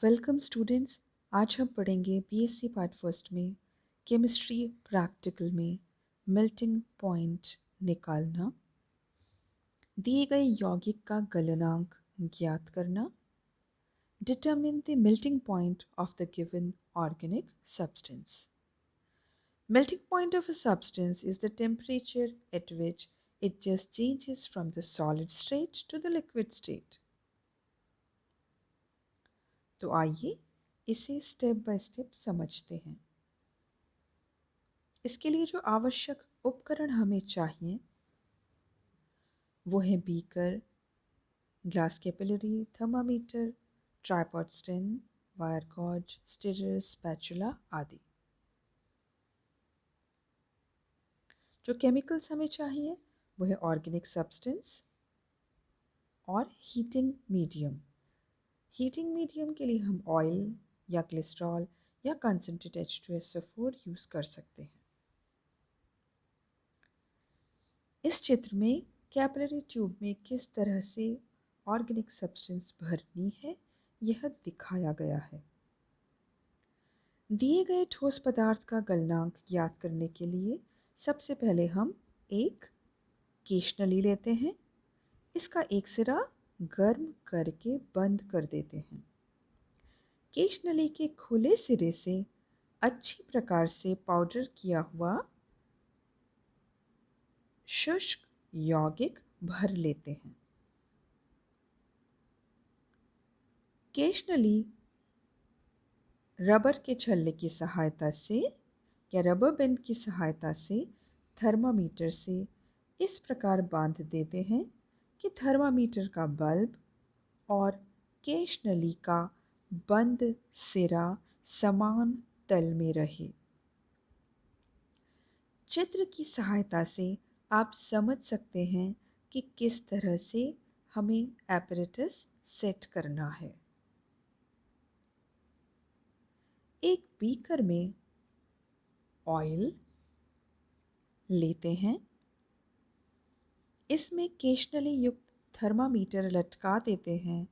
Welcome students. आज हम पढ़ेंगे बीएससी पार्ट फर्स्ट में केमिस्ट्री प्रैक्टिकल में मेल्टिंग पॉइंट निकालना, दिए गए यौगिक का गलनांक ज्ञात करना, determine the melting point of the given organic substance. Melting point of a substance is the temperature at which it just changes from the solid state to the liquid state. तो आइए इसे स्टेप बाय स्टेप समझते हैं। इसके लिए जो आवश्यक उपकरण हमें चाहिए वो है beaker, glass capillary, thermometer, tripod stand, wire gauze, stirrer, spatula आदि। जो केमिकल्स हमें चाहिए वो है ऑर्गेनिक सब्सटेंस और हीटिंग मीडियम। हीटिंग मीडियम के लिए हम ऑयल या ग्लिसरॉल या कंसनट्रेट H2SO4 यूज़ कर सकते हैं। इस चित्र में कैपिलरी ट्यूब में किस तरह से ऑर्गेनिक सब्सटेंस भरनी है यह दिखाया गया है। दिए गए ठोस पदार्थ का गलनांक ज्ञात करने के लिए सबसे पहले हम एक केश नली लेते हैं। इसका एक सिरा गर्म करके बंद कर देते हैं। केश नली के खुले सिरे से अच्छी प्रकार से पाउडर किया हुआ शुष्क यौगिक भर लेते हैं। केश नली रबर के छल्ले की सहायता से या रबर बैंड की सहायता से थर्मामीटर से इस प्रकार बांध देते हैं कि थर्मामीटर का बल्ब और केश नली का बंद सिरा समान तल में रहे। चित्र की सहायता से आप समझ सकते हैं कि किस तरह से हमें एपरेटस सेट करना है। एक बीकर में ऑयल लेते हैं। इसमें केशनली युक्त थर्मामीटर लटका देते हैं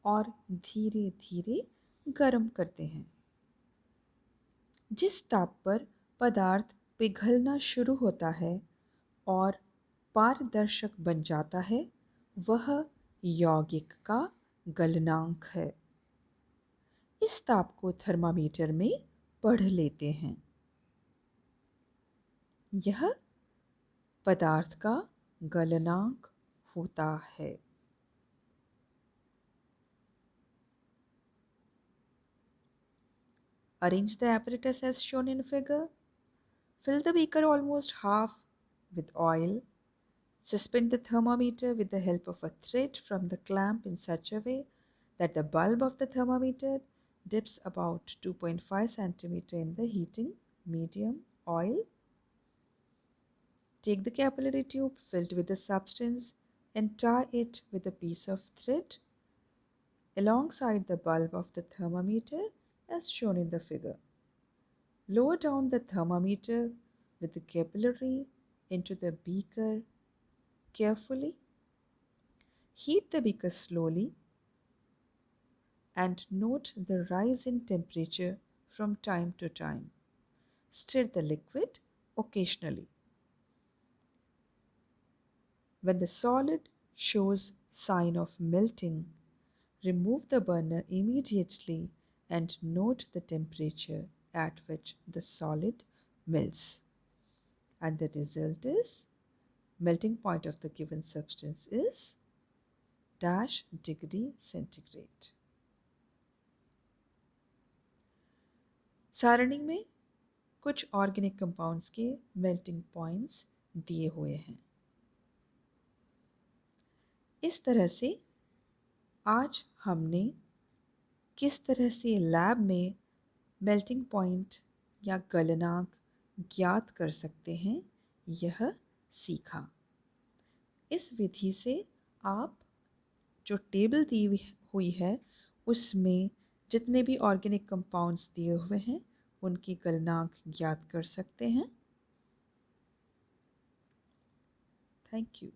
और धीरे धीरे गर्म करते हैं। जिस ताप पर पदार्थ पिघलना शुरू होता है और पारदर्शक बन जाता है वह यौगिक का गलनांक है। इस ताप को थर्मामीटर में पढ़ लेते हैं। यह पदार्थ का गलनांक होता है। Arrange the apparatus as shown in figure. Fill the beaker almost half with oil. Suspend the thermometer with the help of a thread from the clamp in such a way that the bulb of the thermometer dips about 2.5 cm in the heating medium oil. Take the capillary tube filled with the substance and tie it with a piece of thread alongside the bulb of the thermometer as shown in the figure. Lower down the thermometer with the capillary into the beaker carefully. Heat the beaker slowly and note the rise in temperature from time to time. Stir the liquid occasionally. When the solid shows sign of melting, remove the burner immediately and note the temperature at which the solid melts. And the result is melting point of the given substance is -degree centigrade. सारणी में कुछ organic compounds के melting points दिए हुए हैं। इस तरह से आज हमने किस तरह से लैब में मेल्टिंग पॉइंट या गलनांक ज्ञात कर सकते हैं यह सीखा। इस विधि से आप जो टेबल दी हुई है उसमें जितने भी ऑर्गेनिक कंपाउंड्स दिए हुए हैं उनकी गलनांक ज्ञात कर सकते हैं। Thank you.